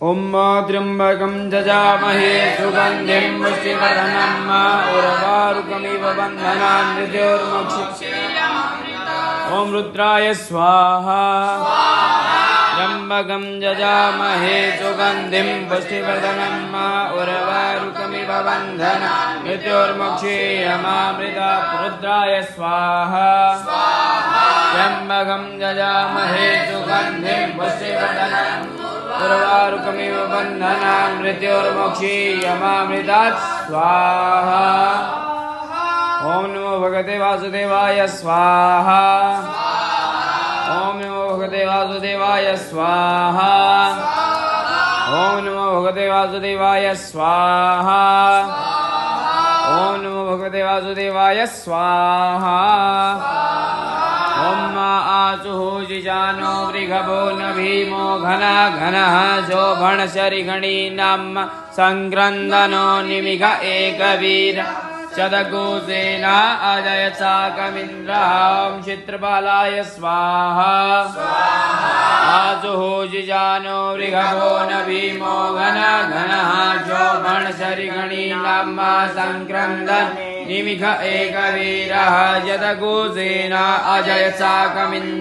ॐ त्र्यम्बकं जजामहे सुगन्धिं पुष्टिवर्धनम् उर्वारुकमिव बन्धनान् मृत्योर्मुक्षीयमामृतात्। ॐ रुद्राय स्वाहा। त्र्यम्बकं जजामहे सुगन्धिं पुष्टिवर्धनम् उर्वारुकमिव बन्धनान् मृत्योर्मुक्षीयमामृतात्। रुद्राय स्वाहा। त्र्यम्बकं जजामहे सुगन्धिं पुष्टिवर्धनम् उर्वारुकमिव बन्धनान् मृत्योर्मुक्षीयमामृतात्। स्वाहा। ॐ नमो भगवते वासुदेवाय स्वाहा। ॐ नमो भगवते वासुदेवाय स्वाहा। ॐ नमो भगवते वासुदेवाय स्वाहा। ॐ नमो भगवते वासुदेवाय स्वाहा। ॐ आचुः जिजानो वृषभो न भीमो घना घनः शोभणशरिगणीनां संक्रन्दनो निमिष एकवीर शतघोषेना अजयचाकमिन्द्रः। चित्रपालाय स्वाहा। आचुः जिजानो वृषभो न भीमो घना घनः शोभणशरिगणीनां संक्रन्दन् निमिष एकवीरः शतघोषेना अजयचाकमिन्द्रः।